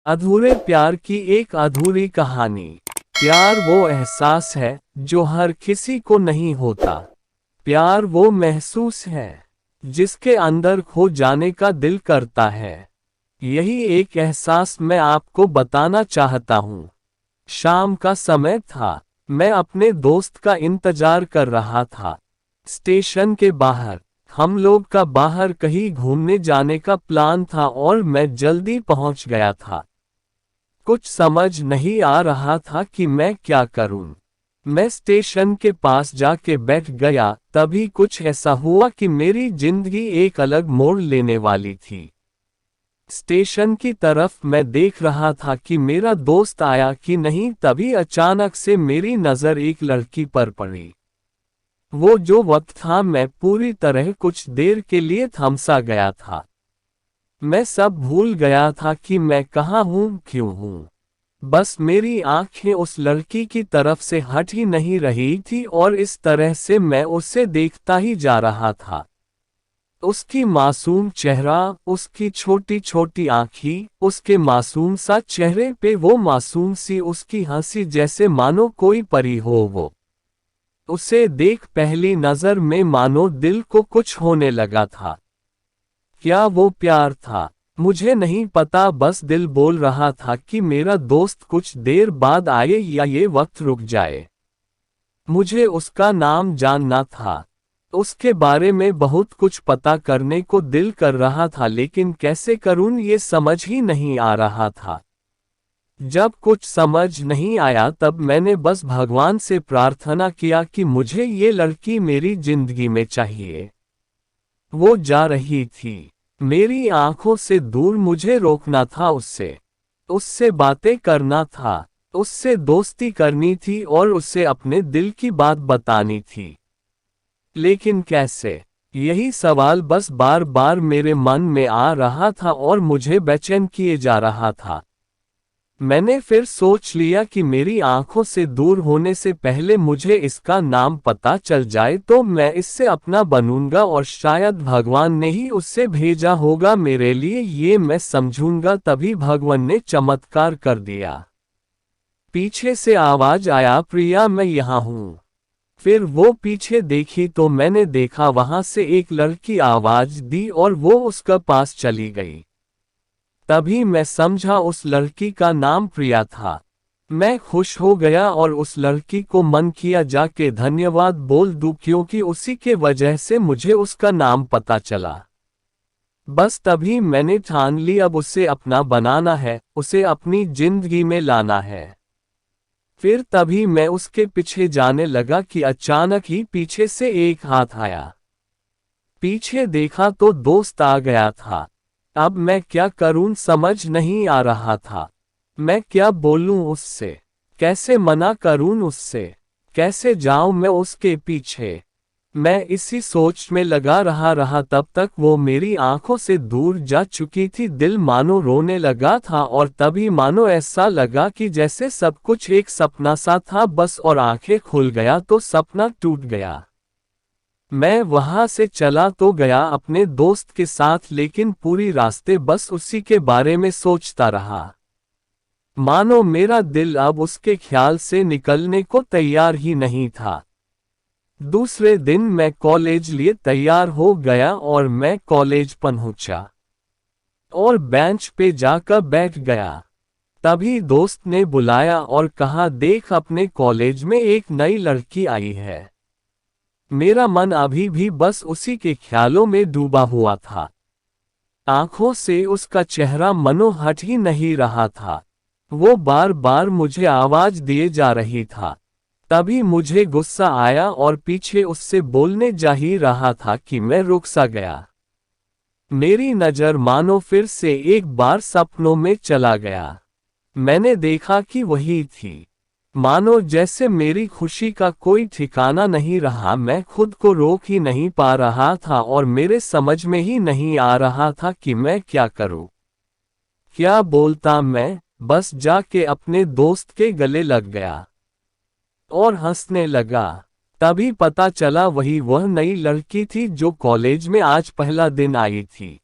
अधूरे प्यार की एक अधूरी कहानी। प्यार वो एहसास है जो हर किसी को नहीं होता। प्यार वो महसूस है जिसके अंदर खो जाने का दिल करता है। यही एक एहसास मैं आपको बताना चाहता हूँ। शाम का समय था। मैं अपने दोस्त का इंतजार कर रहा था। स्टेशन के बाहर हम लोग का बाहर कहीं घूमने जाने का प्लान था और मैं जल्दी पहुंच गया था। कुछ समझ नहीं आ रहा था कि मैं क्या करूं। मैं स्टेशन के पास जाके बैठ गया, तभी कुछ ऐसा हुआ कि मेरी जिंदगी एक अलग मोड़ लेने वाली थी। स्टेशन की तरफ मैं देख रहा था कि मेरा दोस्त आया कि नहीं, तभी अचानक से मेरी नज़र एक लड़की पर पड़ी। वो जो वक्त था, मैं पूरी तरह कुछ देर के लिए थमसा गया था। मैं सब भूल गया था कि मैं कहाँ हूँ, क्यों हूँ। बस मेरी आंखें उस लड़की की तरफ से हट ही नहीं रही थी और इस तरह से मैं उसे देखता ही जा रहा था। उसकी मासूम चेहरा, उसकी छोटी छोटी आंखें, उसके मासूम सा चेहरे पे वो मासूम सी उसकी हंसी, जैसे मानो कोई परी हो वो। उसे देख पहली नजर में मानो दिल को कुछ होने लगा था। क्या वो प्यार था? मुझे नहीं पता, बस दिल बोल रहा था कि मेरा दोस्त कुछ देर बाद आए या ये वक्त रुक जाए। मुझे उसका नाम जानना था। उसके बारे में बहुत कुछ पता करने को दिल कर रहा था, लेकिन कैसे करूं ये समझ ही नहीं आ रहा था। जब कुछ समझ नहीं आया तब मैंने बस भगवान से प्रार्थना किया कि मुझे ये लड़की मेरी जिंदगी में चाहिए। वो जा रही थी मेरी आंखों से दूर, मुझे रोकना था उससे। उससे बातें करना था, उससे दोस्ती करनी थी और उसे अपने दिल की बात बतानी थी। लेकिन कैसे? यही सवाल बस बार बार मेरे मन में आ रहा था और मुझे बेचैन किए जा रहा था। मैंने फिर सोच लिया कि मेरी आंखों से दूर होने से पहले मुझे इसका नाम पता चल जाए तो मैं इससे अपना बनूंगा और शायद भगवान ने ही उससे भेजा होगा मेरे लिए, ये मैं समझूंगा। तभी भगवान ने चमत्कार कर दिया। पीछे से आवाज आया, प्रिया मैं यहाँ हूँ। फिर वो पीछे देखी तो मैंने देखा वहां से एक लड़की आवाज दी और वो उसका पास चली गई। तभी मैं समझा उस लड़की का नाम प्रिया था। मैं खुश हो गया और उस लड़की को मन किया जाके धन्यवाद बोल दूं, क्योंकि उसी के वजह से मुझे उसका नाम पता चला। बस तभी मैंने ठान ली, अब उसे अपना बनाना है, उसे अपनी जिंदगी में लाना है। फिर तभी मैं उसके पीछे जाने लगा कि अचानक ही पीछे से एक हाथ आया। पीछे देखा तो दोस्त आ गया था। अब मैं क्या करूं समझ नहीं आ रहा था। मैं क्या बोलूं उससे, कैसे मना करूं उससे, कैसे जाऊं मैं उसके पीछे। मैं इसी सोच में लगा रहा तब तक वो मेरी आंखों से दूर जा चुकी थी। दिल मानो रोने लगा था और तभी मानो ऐसा लगा कि जैसे सब कुछ एक सपना सा था बस, और आंखें खुल गया तो सपना टूट गया। मैं वहां से चला तो गया अपने दोस्त के साथ, लेकिन पूरी रास्ते बस उसी के बारे में सोचता रहा। मानो मेरा दिल अब उसके ख्याल से निकलने को तैयार ही नहीं था। दूसरे दिन मैं कॉलेज लिए तैयार हो गया और मैं कॉलेज पहुंचा और बेंच पे जाकर बैठ गया। तभी दोस्त ने बुलाया और कहा, देख अपने कॉलेज में एक नई लड़की आई है। मेरा मन अभी भी बस उसी के ख्यालों में डूबा हुआ था। आंखों से उसका चेहरा मनो हट ही नहीं रहा था। वो बार बार मुझे आवाज दिए जा रही था। तभी मुझे गुस्सा आया और पीछे उससे बोलने जा ही रहा था कि मैं रुक सा गया। मेरी नज़र मानो फिर से एक बार सपनों में चला गया। मैंने देखा कि वही थी। मानो जैसे मेरी खुशी का कोई ठिकाना नहीं रहा, मैं खुद को रोक ही नहीं पा रहा था और मेरे समझ में ही नहीं आ रहा था कि मैं क्या करूं। क्या बोलता मैं? बस जाके अपने दोस्त के गले लग गया और हंसने लगा। तभी पता चला वही वह नई लड़की थी जो कॉलेज में आज पहला दिन आई थी।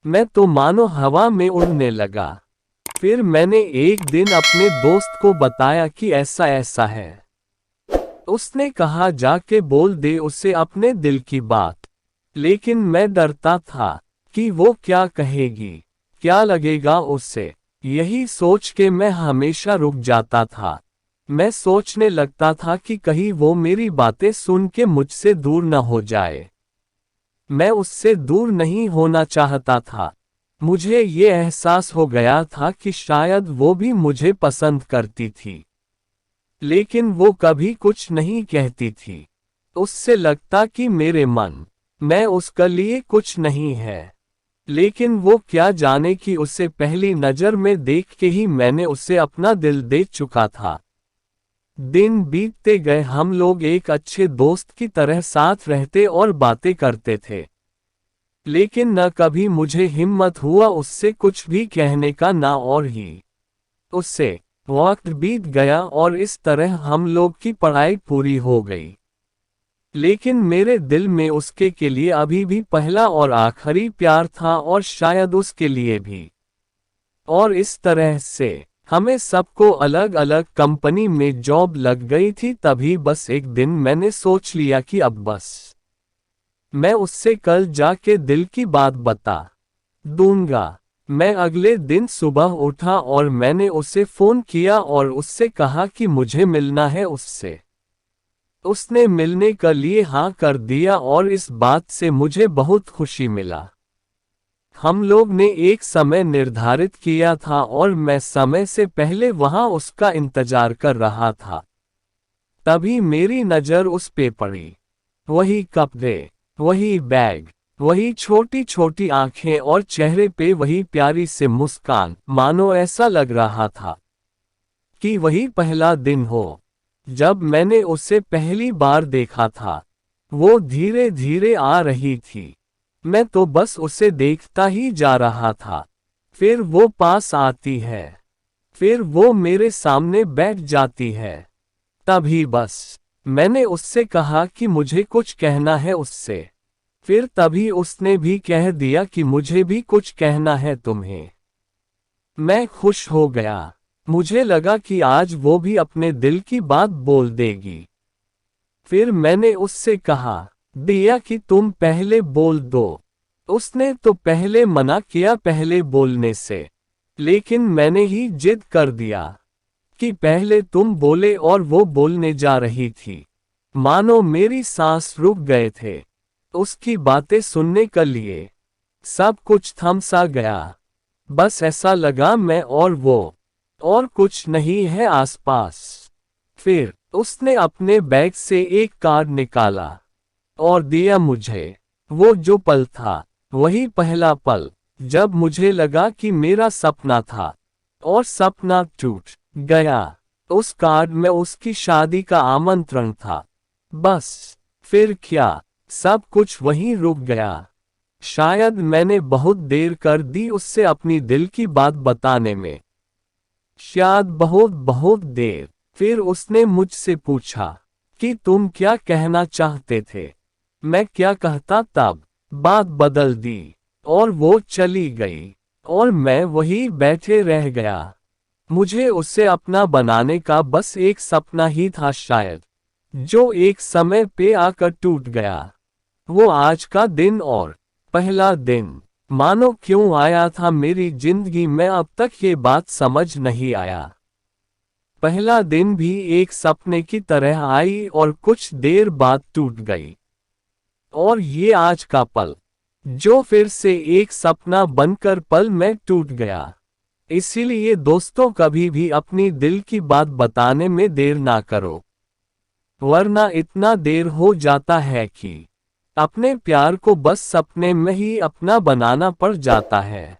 मैं तो मानो हवा में उड़ने लगा। फिर मैंने एक दिन अपने दोस्त को बताया कि ऐसा ऐसा है। उसने कहा जाके बोल दे उसे अपने दिल की बात। लेकिन मैं डरता था कि वो क्या कहेगी, क्या लगेगा उससे। यही सोच के मैं हमेशा रुक जाता था। मैं सोचने लगता था कि कहीं वो मेरी बातें सुन के मुझसे दूर न हो जाए। मैं उससे दूर नहीं होना चाहता था। मुझे ये एहसास हो गया था कि शायद वो भी मुझे पसंद करती थी, लेकिन वो कभी कुछ नहीं कहती थी। उससे लगता कि मेरे मन में उसके लिए कुछ नहीं है। लेकिन वो क्या जाने कि उसे पहली नज़र में देख के ही मैंने उसे अपना दिल दे चुका था। दिन बीतते गए, हम लोग एक अच्छे दोस्त की तरह साथ रहते और बातें करते थे। लेकिन न कभी मुझे हिम्मत हुआ उससे कुछ भी कहने का, ना और ही उससे। वक्त बीत गया और इस तरह हम लोग की पढ़ाई पूरी हो गई। लेकिन मेरे दिल में उसके के लिए अभी भी पहला और आखिरी प्यार था, और शायद उसके लिए भी। और इस तरह से हमें सबको अलग अलग कंपनी में जॉब लग गई थी। तभी बस एक दिन मैंने सोच लिया कि अब बस मैं उससे कल जाके दिल की बात बता दूंगा। मैं अगले दिन सुबह उठा और मैंने उसे फोन किया और उससे कहा कि मुझे मिलना है उससे। उसने मिलने के लिए हाँ कर दिया और इस बात से मुझे बहुत खुशी मिला। हम लोग ने एक समय निर्धारित किया था और मैं समय से पहले वहां उसका इंतजार कर रहा था। तभी मेरी नज़र उस पे पड़ी। वही कपड़े, वही बैग, वही छोटी छोटी आंखें और चेहरे पे वही प्यारी सी मुस्कान। मानो ऐसा लग रहा था कि वही पहला दिन हो जब मैंने उसे पहली बार देखा था। वो धीरे धीरे आ रही थी। मैं तो बस उसे देखता ही जा रहा था। फिर वो पास आती है, फिर वो मेरे सामने बैठ जाती है। तभी बस मैंने उससे कहा कि मुझे कुछ कहना है उससे। फिर तभी उसने भी कह दिया कि मुझे भी कुछ कहना है तुम्हें। मैं खुश हो गया। मुझे लगा कि आज वो भी अपने दिल की बात बोल देगी। फिर मैंने उससे कहा दिया कि तुम पहले बोल दो। उसने तो पहले मना किया पहले बोलने से, लेकिन मैंने ही जिद कर दिया कि पहले तुम बोले, और वो बोलने जा रही थी। मानो मेरी सांस रुक गए थे उसकी बातें सुनने के लिए। सब कुछ थम सा गया। बस ऐसा लगा मैं और वो, और कुछ नहीं है आसपास। फिर उसने अपने बैग से एक कार्ड निकाला और दिया मुझे। वो जो पल था, वही पहला पल जब मुझे लगा कि मेरा सपना था और सपना टूट गया। उस कार्ड में उसकी शादी का आमंत्रण था। बस फिर क्या, सब कुछ वहीं रुक गया। शायद मैंने बहुत देर कर दी उससे अपनी दिल की बात बताने में, शायद बहुत बहुत देर। फिर उसने मुझसे पूछा कि तुम क्या कहना चाहते थे। मैं क्या कहता, तब बात बदल दी और वो चली गई और मैं वहीं बैठे रह गया। मुझे उसे अपना बनाने का बस एक सपना ही था शायद, जो एक समय पे आकर टूट गया। वो आज का दिन और पहला दिन मानो क्यों आया था मेरी जिंदगी में, अब तक ये बात समझ नहीं आया। पहला दिन भी एक सपने की तरह आई और कुछ देर बाद टूट गई। और ये आज का पल, जो फिर से एक सपना बनकर पल में टूट गया। इसीलिए दोस्तों, कभी भी अपनी दिल की बात बताने में देर ना करो, वरना इतना देर हो जाता है कि अपने प्यार को बस सपने में ही अपना बनाना पड़ जाता है।